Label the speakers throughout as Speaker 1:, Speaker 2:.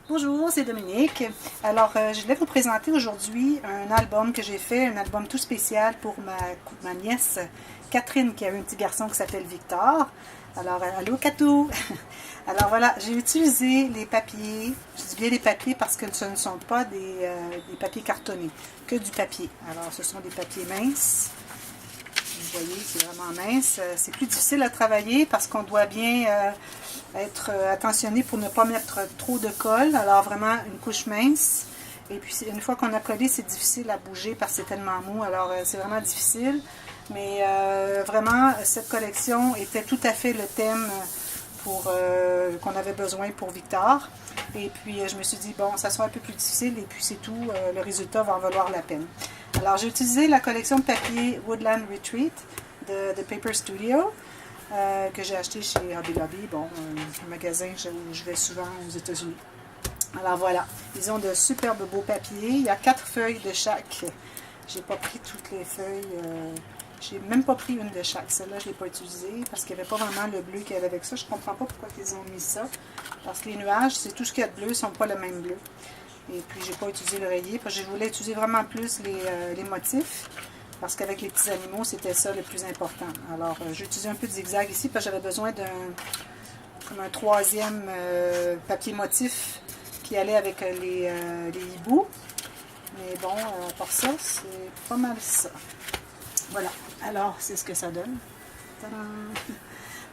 Speaker 1: Bonjour, c'est Dominique. Alors, je voulais vous présenter aujourd'hui un album que j'ai fait, un album tout spécial pour ma nièce Catherine, qui a eu un petit garçon qui s'appelle Victor. Alors, allô Catou! Alors voilà, j'ai utilisé les papiers, je dis bien les papiers parce que ce ne sont pas des papiers cartonnés, que du papier. Alors, ce sont des papiers minces. Vous voyez, c'est vraiment mince. C'est plus difficile à travailler parce qu'on doit bien être attentionné pour ne pas mettre trop de colle. Alors vraiment une couche mince. Et puis une fois qu'on a collé, c'est difficile à bouger parce que c'est tellement mou. Alors c'est vraiment difficile. Mais vraiment, cette collection était tout à fait le thème qu'on avait besoin pour Victor. Et puis je me suis dit, bon, ça sera un peu plus difficile et puis c'est tout, le résultat va en valoir la peine. Alors j'ai utilisé la collection de papier Woodland Retreat de Paper Studio que j'ai acheté chez Hobby Lobby, bon, un magasin où je vais souvent aux États-Unis. Alors voilà, ils ont de superbes beaux papiers, il y a 4 feuilles de chaque. J'ai pas pris toutes les feuilles, j'ai même pas pris une de chaque. Celle-là, je ne l'ai pas utilisée parce qu'il n'y avait pas vraiment le bleu qu'il y avait avec ça. Je ne comprends pas pourquoi ils ont mis ça. Parce que les nuages, c'est tout ce qu'il y a de bleu, ne sont pas le même bleu. Et puis, je n'ai pas utilisé l'oreiller parce que je voulais utiliser vraiment plus les motifs. Parce qu'avec les petits animaux, c'était ça le plus important. Alors, j'ai utilisé un peu de zigzag ici parce que j'avais besoin d'un troisième papier motif qui allait avec les hiboux. Mais bon, à part ça, c'est pas mal ça. Voilà, alors c'est ce que ça donne. Tadam!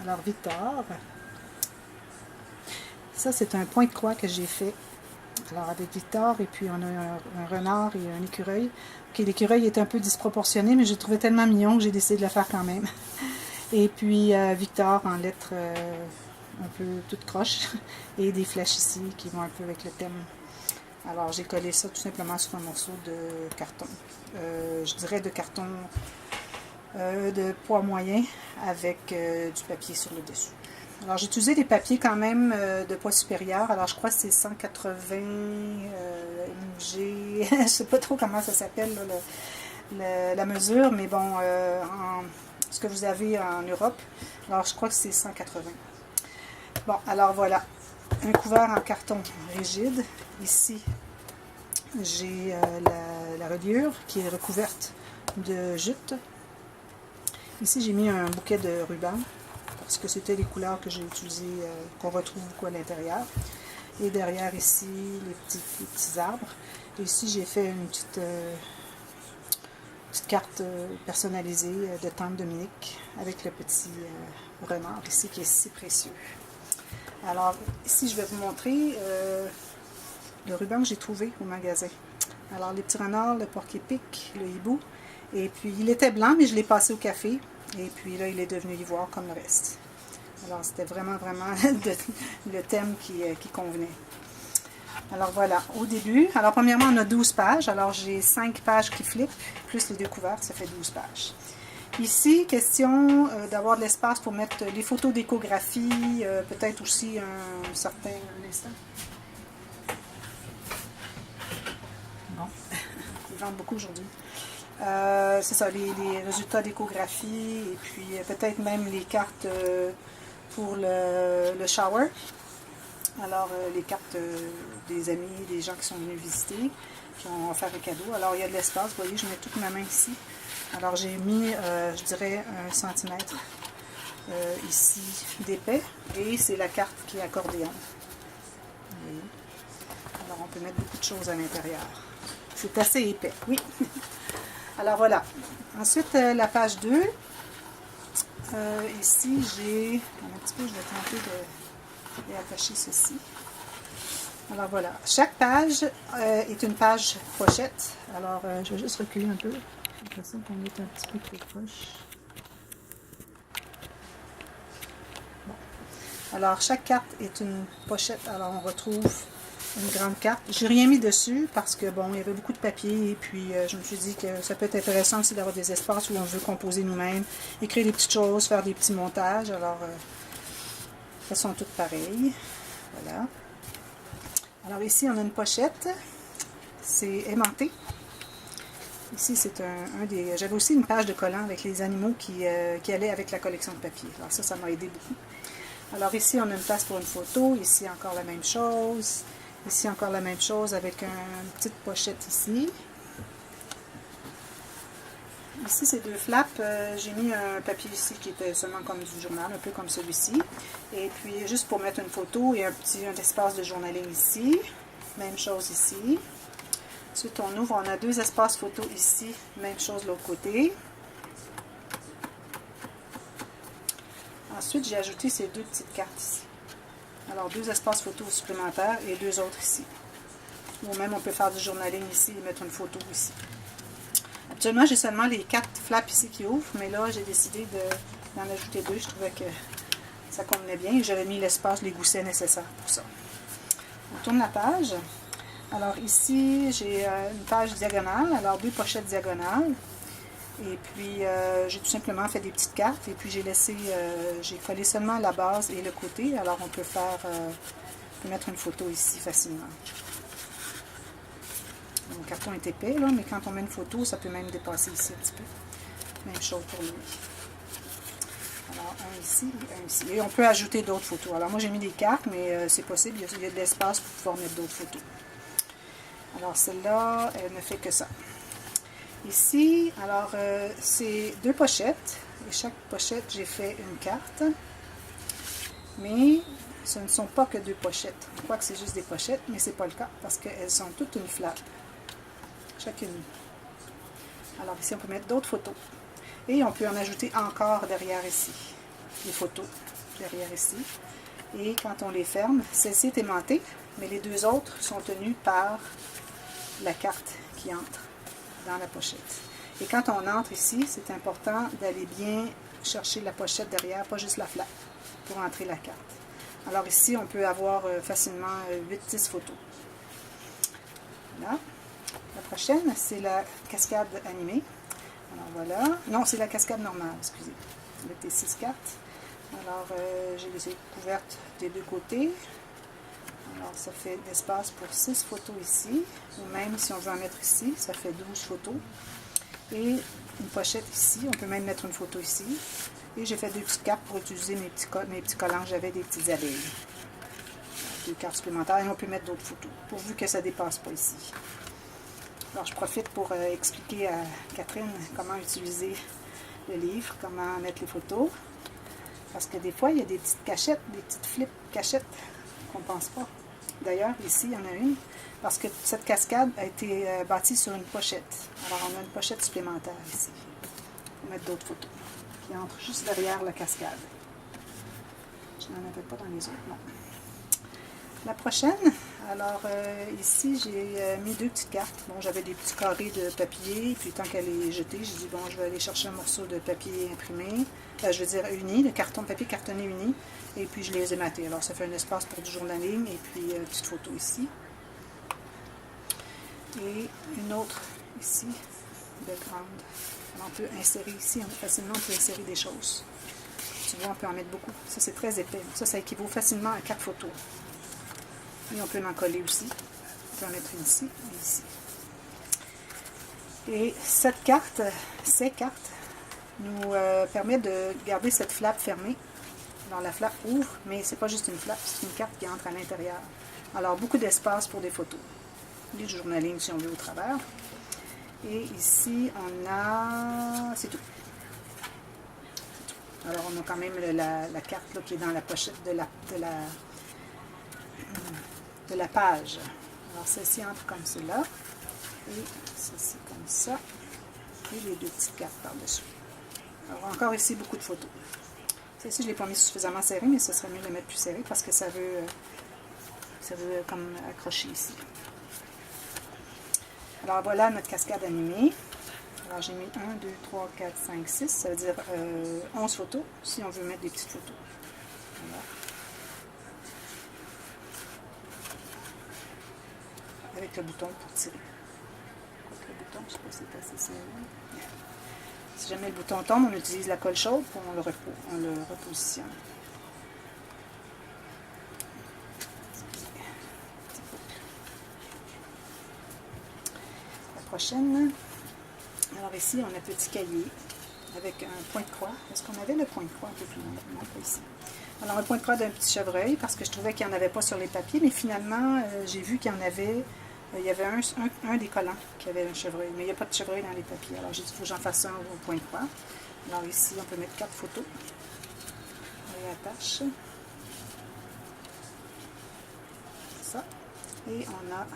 Speaker 1: Alors Victor, ça c'est un point de croix que j'ai fait. Alors avec Victor, et puis on a un renard et un écureuil. Ok, l'écureuil est un peu disproportionné, mais j'ai trouvé tellement mignon que j'ai décidé de le faire quand même. Et puis Victor en lettres un peu toutes croches, et des flèches ici qui vont un peu avec le thème. Alors j'ai collé ça tout simplement sur un morceau de carton. Je dirais de carton de poids moyen avec du papier sur le dessus. Alors j'ai utilisé des papiers quand même de poids supérieur. Alors je crois que c'est 180 mg. Je ne sais pas trop comment ça s'appelle la mesure, mais bon, ce que vous avez en Europe. Alors je crois que c'est 180. Bon, alors voilà. Un couvert en carton rigide. Ici, j'ai la reliure qui est recouverte de jute. Ici, j'ai mis un bouquet de rubans parce que c'était les couleurs que j'ai utilisées, qu'on retrouve beaucoup à l'intérieur. Et derrière ici, les petits arbres. Et ici, j'ai fait une petite carte personnalisée de Tante Dominique avec le petit renard ici qui est si précieux. Alors, ici, je vais vous montrer le ruban que j'ai trouvé au magasin. Alors, les petits renards, le porc-épic, le hibou. Et puis, il était blanc, mais je l'ai passé au café. Et puis là, il est devenu ivoire comme le reste. Alors, c'était vraiment le thème qui convenait. Alors, voilà, au début. Alors, premièrement, on a 12 pages. Alors, j'ai 5 pages qui flippent, plus les deux couverts, ça fait 12 pages. Ici, question d'avoir de l'espace pour mettre les photos d'échographie, peut-être aussi un certain instant. Bon, ils vendent beaucoup aujourd'hui. C'est ça, les résultats d'échographie et puis peut-être même les cartes pour le shower. Alors, les cartes des amis, des gens qui sont venus visiter, qui ont offert un cadeau. Alors, il y a de l'espace, vous voyez, je mets toute ma main ici. Alors, j'ai mis, je dirais, 1 centimètre ici d'épais. Et c'est la carte qui est accordéon. Alors, on peut mettre beaucoup de choses à l'intérieur. C'est assez épais, oui. Alors, voilà. Ensuite, la page 2. Ici, j'ai... Un petit peu, je vais tenter de attacher ceci. Alors, voilà. Chaque page est une page pochette. Alors, je vais juste reculer un peu. J'ai l'impression qu'on est un petit peu trop proche. Bon. Alors, chaque carte est une pochette. Alors, on retrouve une grande carte. J'ai rien mis dessus parce que, bon, il y avait beaucoup de papier et puis je me suis dit que ça peut être intéressant aussi d'avoir des espaces où on veut composer nous-mêmes, écrire des petites choses, faire des petits montages. Alors, elles sont toutes pareilles. Voilà. Alors, ici, on a une pochette. C'est aimanté. Ici, c'est un des... J'avais aussi une page de collant avec les animaux qui allaient avec la collection de papier. Alors ça m'a aidé beaucoup. Alors ici, on a une place pour une photo. Ici, encore la même chose. Ici, encore la même chose avec une petite pochette ici. Ici, ces deux flaps, j'ai mis un papier ici qui était seulement comme du journal, un peu comme celui-ci. Et puis, juste pour mettre une photo et un espace de journaling ici. Même chose ici. Ensuite, on ouvre, on a deux espaces photo ici. Même chose de l'autre côté. Ensuite, j'ai ajouté ces deux petites cartes ici. Alors, deux espaces photo supplémentaires et deux autres ici. Ou même, on peut faire du journaling ici et mettre une photo ici. Actuellement, j'ai seulement les 4 flaps ici qui ouvrent, mais là, j'ai décidé d'en ajouter 2. Je trouvais que ça convenait bien. J'avais mis l'espace, les goussets nécessaires pour ça. On tourne la page. Alors ici, j'ai une page diagonale, alors 2 pochettes diagonales. Et puis, j'ai tout simplement fait des petites cartes. Et puis, j'ai collé seulement la base et le côté. Alors, on peut mettre une photo ici facilement. Le carton est épais, là, mais quand on met une photo, ça peut même dépasser ici un petit peu. Même chose pour lui. Alors, un ici et un ici. Et on peut ajouter d'autres photos. Alors, moi, j'ai mis des cartes, mais c'est possible. Il y a de l'espace pour pouvoir mettre d'autres photos. Alors, celle-là, elle ne fait que ça. Ici, alors, c'est 2 pochettes. Et chaque pochette, j'ai fait une carte. Mais ce ne sont pas que 2 pochettes. On croit que c'est juste des pochettes, mais ce n'est pas le cas parce qu'elles sont toutes une flap. Chacune. Alors ici, on peut mettre d'autres photos. Et on peut en ajouter encore derrière ici. Les photos derrière ici. Et quand on les ferme, celle-ci est aimantée, mais les deux autres sont tenues par la carte qui entre dans la pochette. Et quand on entre ici, c'est important d'aller bien chercher la pochette derrière, pas juste la flap, pour entrer la carte. Alors ici, on peut avoir facilement 8-10 photos. Voilà. La prochaine, c'est la cascade animée. Alors voilà. Non, c'est la cascade normale, excusez. Avec les 6 cartes. Alors, j'ai les couvertes des deux côtés. Alors, ça fait l'espace pour 6 photos ici. Ou même, si on veut en mettre ici, ça fait 12 photos. Et une pochette ici. On peut même mettre une photo ici. Et j'ai fait 2 petites cartes pour utiliser mes petits collants. J'avais des petites abeilles. 2 cartes supplémentaires. Et on peut mettre d'autres photos, pourvu que ça ne dépasse pas ici. Alors, je profite pour expliquer à Catherine comment utiliser le livre, comment mettre les photos. Parce que des fois, il y a des petites cachettes, des petites flips cachettes qu'on ne pense pas. D'ailleurs, ici, il y en a une, parce que cette cascade a été bâtie sur une pochette. Alors, on a une pochette supplémentaire ici. On va mettre d'autres photos qui entrent juste derrière la cascade. Je n'en avais pas dans les autres, non. La prochaine, alors ici j'ai mis 2 petites cartes. Bon, j'avais des petits carrés de papier, puis tant qu'elle est jetée, j'ai dit bon, je vais aller chercher un morceau de papier imprimé, je veux dire uni, de carton, papier cartonné uni, et puis je les ai matés. Alors ça fait un espace pour du journaling, et puis une petite photo ici. Et une autre ici, de grande. Alors, on peut insérer ici, facilement on peut insérer des choses. Tu vois, on peut en mettre beaucoup. Ça c'est très épais. Ça équivaut facilement à 4 photos. Et on peut en coller aussi. On peut en mettre une ici et ici. Et ces cartes nous permettent de garder cette flap fermée. Alors la flap ouvre, mais c'est pas juste une flap, c'est une carte qui entre à l'intérieur. Alors beaucoup d'espace pour des photos. Du journaling si on veut au travers. Et ici, on a... c'est tout. Alors on a quand même la carte là, qui est dans la pochette de la page. Alors celle-ci entre comme cela et celle-ci comme ça et les 2 petites cartes par-dessus. Alors encore ici beaucoup de photos. Celle-ci je ne l'ai pas mis suffisamment serré, mais ce serait mieux de la mettre plus serrée parce que ça veut comme accrocher ici. Alors voilà notre cascade animée. Alors j'ai mis 1, 2, 3, 4, 5, 6, ça veut dire 11 photos si on veut mettre des petites photos. Voilà. Avec le bouton pour tirer. Le bouton, je ne sais pas si c'est assez serré. Si jamais le bouton tombe, on utilise la colle chaude pour on le repositionne. La prochaine. Alors ici, on a un petit cahier avec un point de croix. Est-ce qu'on avait le point de croix un peu plus loin? Non, pas ici. Alors un point de croix d'un petit chevreuil, parce que je trouvais qu'il n'y en avait pas sur les papiers, mais finalement, j'ai vu qu'il y en avait. Il y avait un des collants qui avait un chevreuil, mais il n'y a pas de chevreuil dans les papiers. Alors j'ai dit, il faut que j'en fasse un au point de croix. Alors ici, on peut mettre 4 photos. On les attache. Ça. Et on a...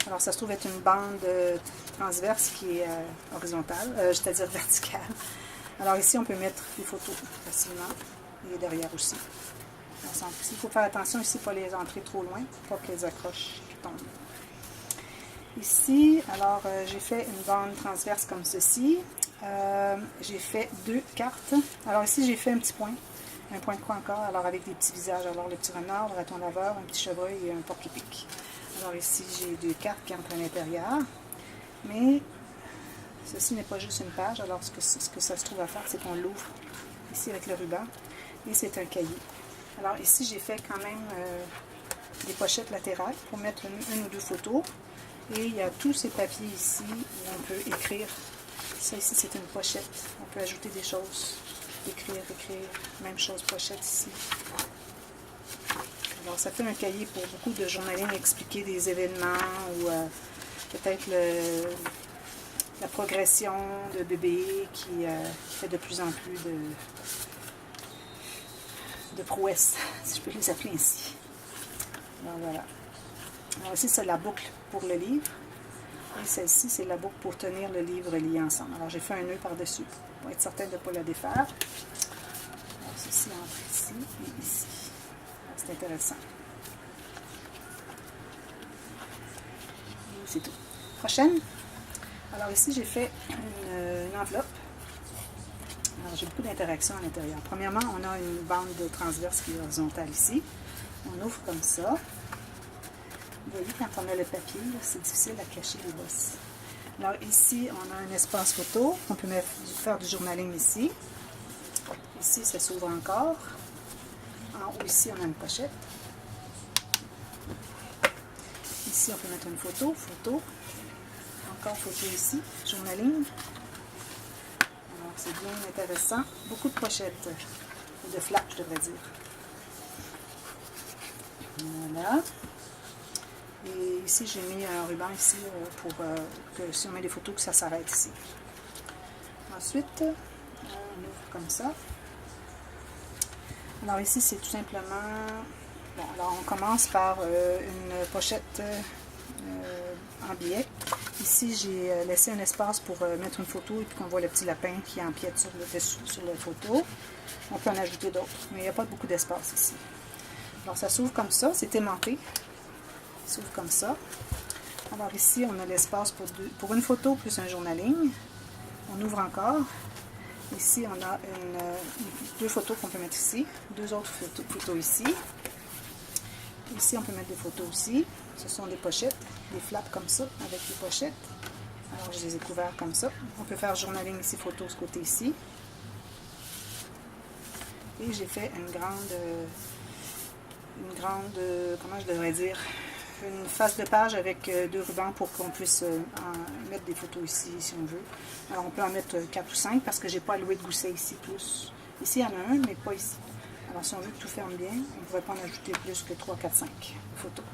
Speaker 1: Alors ça se trouve être une bande transverse qui est horizontale, c'est-à-dire verticale. Alors ici, on peut mettre des photos facilement. Et derrière aussi. Il faut faire attention ici, pas les entrer trop loin, pas que les accroches tombent. Ici, alors j'ai fait une bande transverse comme ceci. J'ai fait 2 cartes. Alors ici, j'ai fait un petit point de croix encore, alors avec des petits visages. Alors le petit renard, le raton laveur, un petit chevreuil et un porc-épic. Alors ici, j'ai 2 cartes qui entrent à l'intérieur. Mais ceci n'est pas juste une page. Alors ce que ça se trouve à faire, c'est qu'on l'ouvre ici avec le ruban. Et c'est un cahier. Alors ici, j'ai fait quand même des pochettes latérales pour mettre une ou deux photos. Et il y a tous ces papiers ici où on peut écrire. Ça ici, c'est une pochette. On peut ajouter des choses. Écrire. Même chose, pochette ici. Alors ça fait un cahier pour beaucoup de journaling, expliquer des événements ou peut-être la progression de bébé qui fait de plus en plus de prouesses, si je peux les appeler ainsi. Alors voilà. Alors ici, c'est la boucle pour le livre. Et celle-ci, c'est la boucle pour tenir le livre lié ensemble. Alors j'ai fait un nœud par-dessus pour être certain de ne pas le défaire. Alors ceci entre ici et ici. C'est intéressant. Et c'est tout. Prochaine. Alors ici, j'ai fait une enveloppe. Alors, j'ai beaucoup d'interactions à l'intérieur. Premièrement, on a une bande de transverse qui est horizontale ici. On ouvre comme ça. Vous voyez, quand on a le papier, c'est difficile à cacher les bosses. Alors ici, on a un espace photo. On peut faire du journaling ici. Ici, ça s'ouvre encore. En haut, ici, on a une pochette. Ici, on peut mettre une photo. Encore photo ici. Journaling. C'est bien intéressant. Beaucoup de pochettes, de flaps, je devrais dire. Voilà. Et ici, j'ai mis un ruban ici pour que si on met des photos, que ça s'arrête ici. Ensuite, on ouvre comme ça. Alors ici, c'est tout simplement... Bon, alors on commence par une pochette en biais. Ici, j'ai laissé un espace pour mettre une photo et puis qu'on voit le petit lapin qui empiète sur la photo. On peut en ajouter d'autres, mais il n'y a pas beaucoup d'espace ici. Alors, ça s'ouvre comme ça, c'est aimanté. Il s'ouvre comme ça. Alors ici, on a l'espace pour une photo plus un journaling. On ouvre encore. Ici, on a deux photos qu'on peut mettre ici. Deux autres photos ici. Ici, on peut mettre des photos aussi. Ce sont des pochettes, des flaps comme ça, avec des pochettes. Alors, je les ai couverts comme ça. On peut faire journaling ici, photo ce côté ici. Et j'ai fait une grande, comment je devrais dire, une face de page avec deux rubans pour qu'on puisse en mettre des photos ici, si on veut. Alors, on peut en mettre 4 ou 5 parce que j'ai pas alloué de gousset ici plus. Ici, il y en a un, mais pas ici. Alors, si on veut que tout ferme bien, on ne pourrait pas en ajouter plus que 3, 4, 5 photos.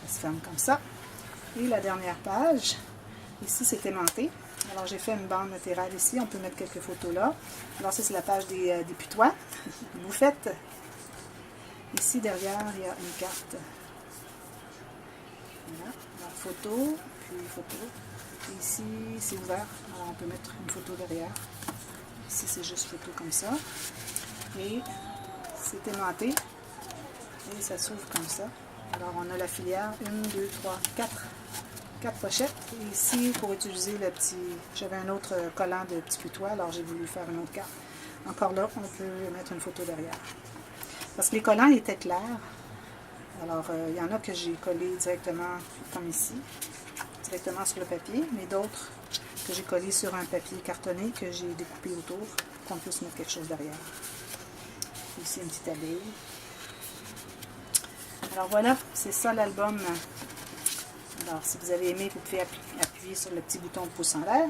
Speaker 1: Ça se ferme comme ça. Et la dernière page, ici, c'est aimanté. Alors, j'ai fait une bande latérale ici. On peut mettre quelques photos là. Alors, ça, c'est la page des putois. Bouffette. Ici, derrière, il y a une carte. Voilà. Alors, photo, puis photo. Et ici, c'est ouvert. Alors, on peut mettre une photo derrière. Ici, c'est juste photo comme ça. Et c'est aimanté. Et ça s'ouvre comme ça. Alors, on a la filière. 1, 2, 3, 4 pochettes. Et ici, pour utiliser le petit... J'avais un autre collant de petits putois, alors j'ai voulu faire une autre carte. Encore là, on peut mettre une photo derrière. Parce que les collants étaient clairs. Alors, il y en a que j'ai collé directement, comme ici, directement sur le papier, mais d'autres que j'ai collé sur un papier cartonné que j'ai découpé autour pour qu'on puisse mettre quelque chose derrière. Ici, une petite abeille. Alors voilà, c'est ça l'album. Alors, si vous avez aimé, vous pouvez appuyer sur le petit bouton pouce en l'air.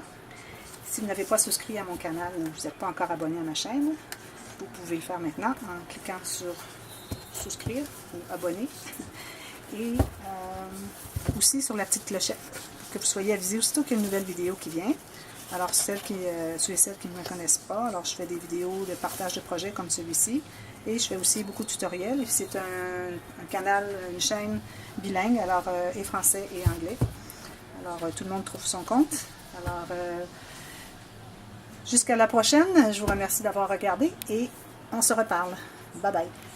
Speaker 1: Si vous n'avez pas souscrit à mon canal, vous n'êtes pas encore abonné à ma chaîne. vous pouvez le faire maintenant en cliquant sur souscrire ou abonner. Et aussi sur la petite clochette pour que vous soyez avisés aussitôt qu'il y a une nouvelle vidéo qui vient. Alors ceux et celles qui ne me connaissent pas, alors je fais des vidéos de partage de projets comme celui-ci. Et je fais aussi beaucoup de tutoriels. C'est un canal, une chaîne bilingue, alors et français et anglais. Alors tout le monde trouve son compte. Alors jusqu'à la prochaine, je vous remercie d'avoir regardé et on se reparle. Bye bye.